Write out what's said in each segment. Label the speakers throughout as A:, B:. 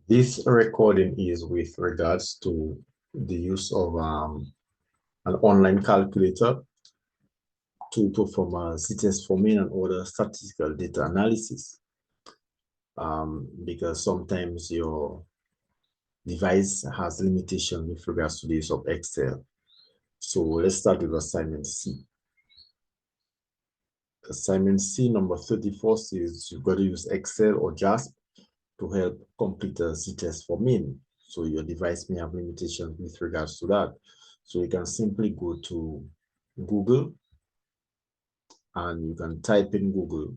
A: This recording is with regards to the use of an online calculator to perform a z-test forming and other statistical data analysis. Because sometimes your device has limitation with regards to the use of Excel. So let's start with assignment C. Assignment C number 34 says you've got to use Excel or JASP to help complete a z-test for min. So your device may have limitations with regards to that. So you can simply go to Google and you can type in Google.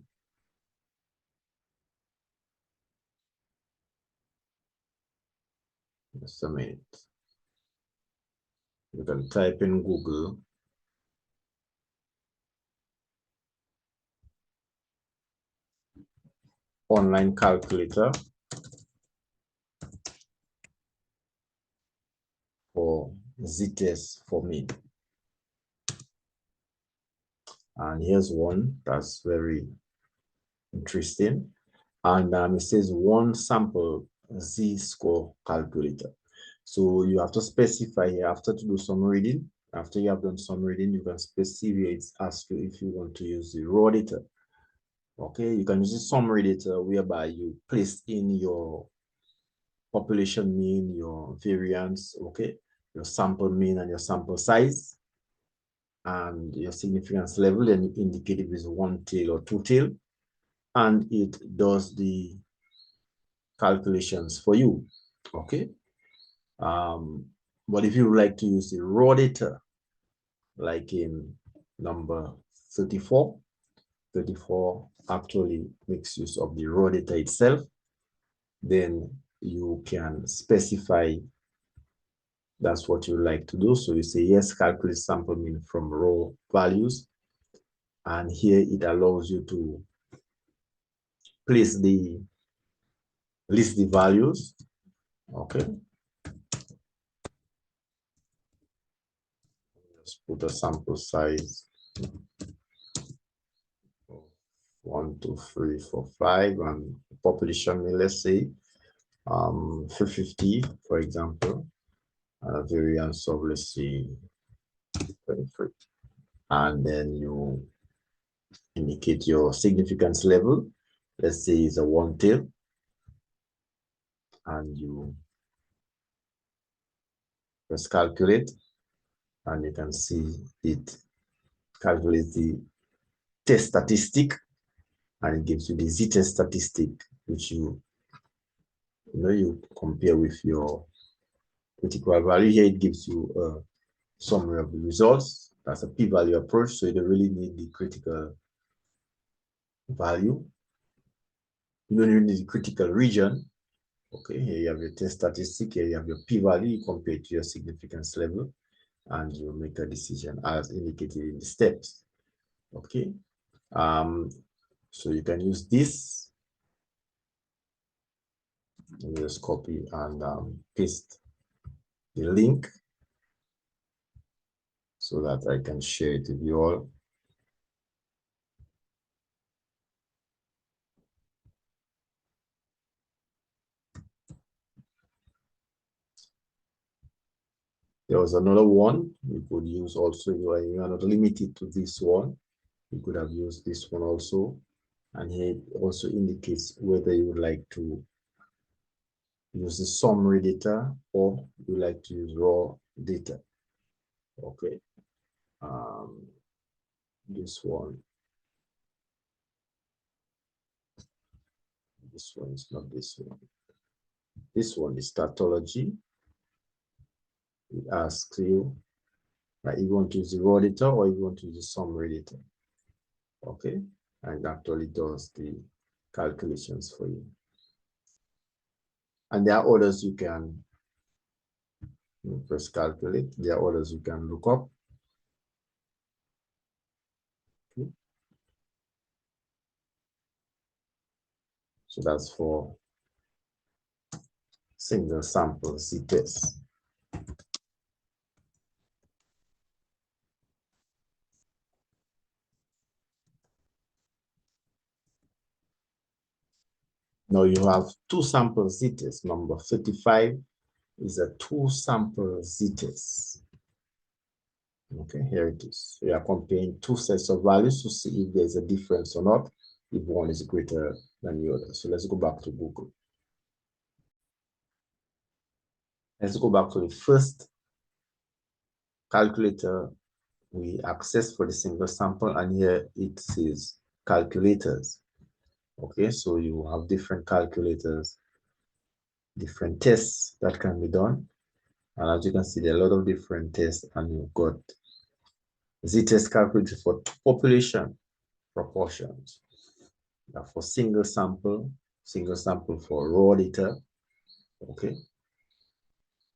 A: Just a minute. You can type in Google online calculator for z-test for min. And here's one that's very interesting. And it says one sample z-score calculator. So you have to specify here after to do some reading. After you have done some reading, you can specify it as to if you want to use the raw data. Okay, you can use the summary data whereby you place in your population mean, your variance, okay, your sample mean and your sample size, and your significance level, and you indicate if it's one tail or two tail, and it does the calculations for you, okay? But if you would like to use the raw data, like in number 34, 34 actually makes use of the raw data itself, then you can specify that's what you like to do. So you say, yes, calculate sample mean from raw values. And here it allows you to list the values. Okay. Just put a sample size. 1, 2, 3, 4, 5, and population, let's say 350, for example, variance of, let's say, 23. And then you indicate your significance level. Let's say it's a one tail, and you just calculate, and you can see it calculates the test statistic, and it gives you the z-test statistic, which you compare with your critical value. Here it gives you a summary of the results. That's a p-value approach, so you don't really need the critical value. You don't even need the critical region. Okay, here you have your test statistic, here you have your p-value, you compare it to your significance level, and you make a decision as indicated in the steps. Okay, so you can use this. Just copy and paste the link so that I can share it with you all. There was another one you could use also. You are not limited to this one. You could have used this one also. And here it also indicates whether you would like to use the summary data or you like to use raw data. Okay. This one. This one is not this one. This one is tautology. It asks you that you want to use the raw data or you want to use the summary data. Okay. And actually does the calculations for you. And there are others you can press calculate. There are others you can look up. Okay. So that's for single sample z-test. Now you have two sample z-test. Number 35 is a two sample z-test. Okay, here it is. We are comparing two sets of values to see if there's a difference or not, if one is greater than the other. So let's go back to Google. Let's go back to the first calculator we access for the single sample, and here it says calculators. Okay, so you have different calculators, different tests that can be done. And as you can see, there are a lot of different tests, and you've got z-test calculator for population proportions. Now for single sample for raw data. Okay.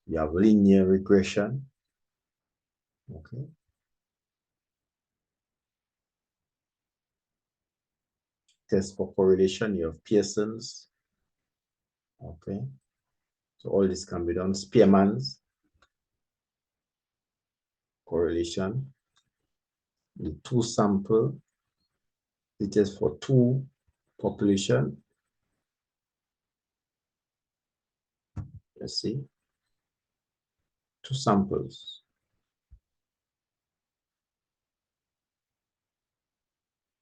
A: You have linear regression. Okay. Test for correlation, you have Pearson's. Okay. So all this can be done. Spearman's correlation. The two sample, it is for two population. Let's see. Two samples.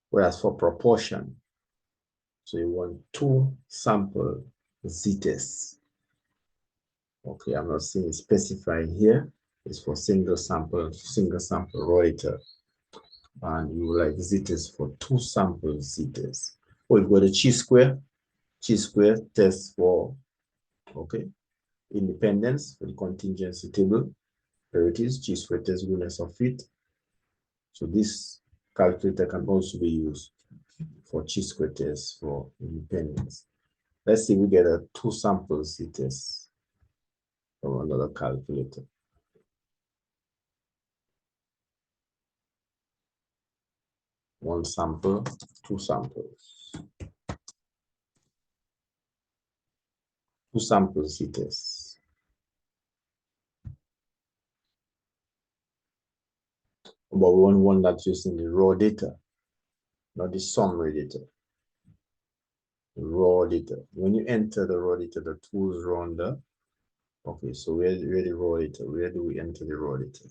A: Whereas for proportion, so you want two sample z-tests. Okay, I'm not seeing specifying here. It's for single sample raw data. And you like z-test for two sample z-tests. Or you've got a chi-square test for, okay, independence for the contingency table. There it is, chi-square test goodness of fit. So this calculator can also be used for chi-square test for independence. Let's see if we get a two sample z-test from another calculator. One sample, two samples. Two samples z-test. But we want one that's using the raw data, not the summary data. The raw data. When you enter the raw data, the tools run there. Okay, so where the raw data? Where do we enter the raw data?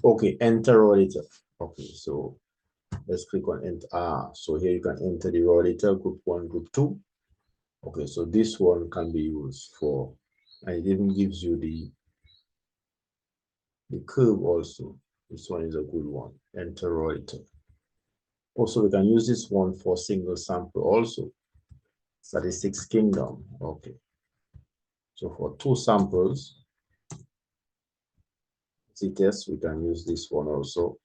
A: Okay, enter raw data. Okay, so let's click on enter. So here you can enter the raw data, group 1, group 2. Okay, so this one can be used for, and it even gives you the curve also. This one is a good one. Enter raw data. Also, we can use this one for single sample also. Statistics Kingdom. Okay. So for two samples, z-test, we can use this one also.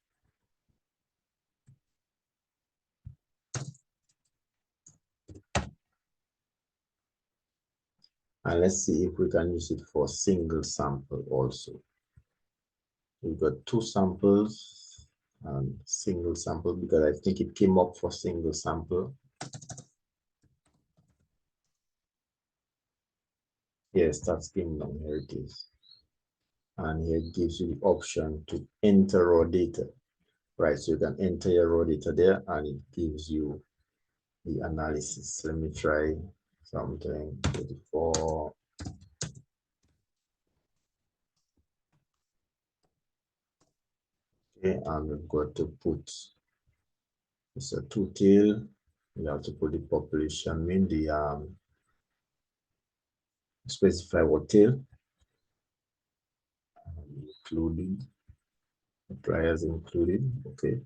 A: And let's see if we can use it for single sample also. We've got two samples and single sample, because I think it came up for single sample. Yes, that's Kingdom. Here it is. And here it gives you the option to enter raw data. Right, so you can enter your raw data there and it gives you the analysis. Let me try something. 34. Okay, and we've got to put, it's a two tail. We have to put the population mean, the specify what tail, including appliers included. Okay,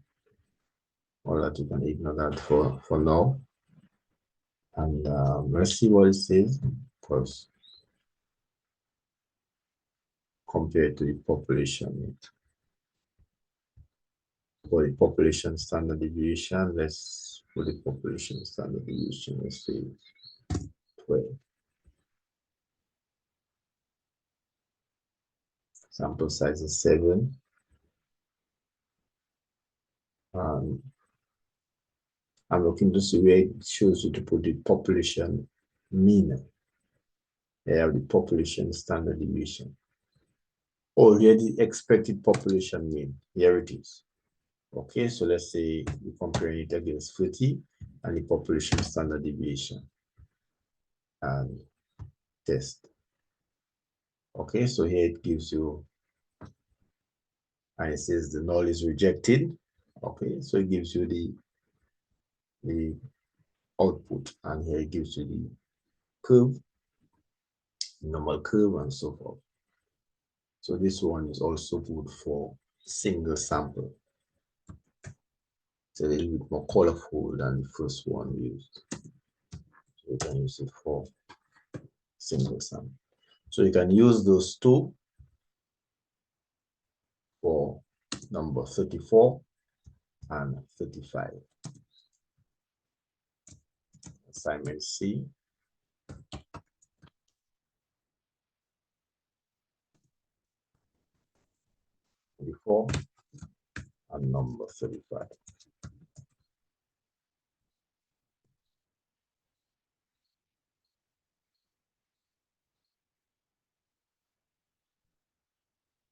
A: all that you can ignore that for now. And let's see what it says, because compared to the population. For the population standard deviation, let's put the population standard deviation, let's say 12. Sample size is 7. I'm looking to see where it shows you to put the population mean. They have the population standard deviation. Oh, here the expected population mean. Here it is. Okay, so let's say we're comparing it against 30 and the population standard deviation. and test. Okay, so here it gives you, and it says the null is rejected. Okay, so it gives you the output, and here it gives you the curve, normal curve, and so forth. So this one is also good for single sample. It's a little bit more colorful than the first one we used. So you can use it for single sample. So you can use those two for number 34 and 35. Assignment C. 34 and number 35.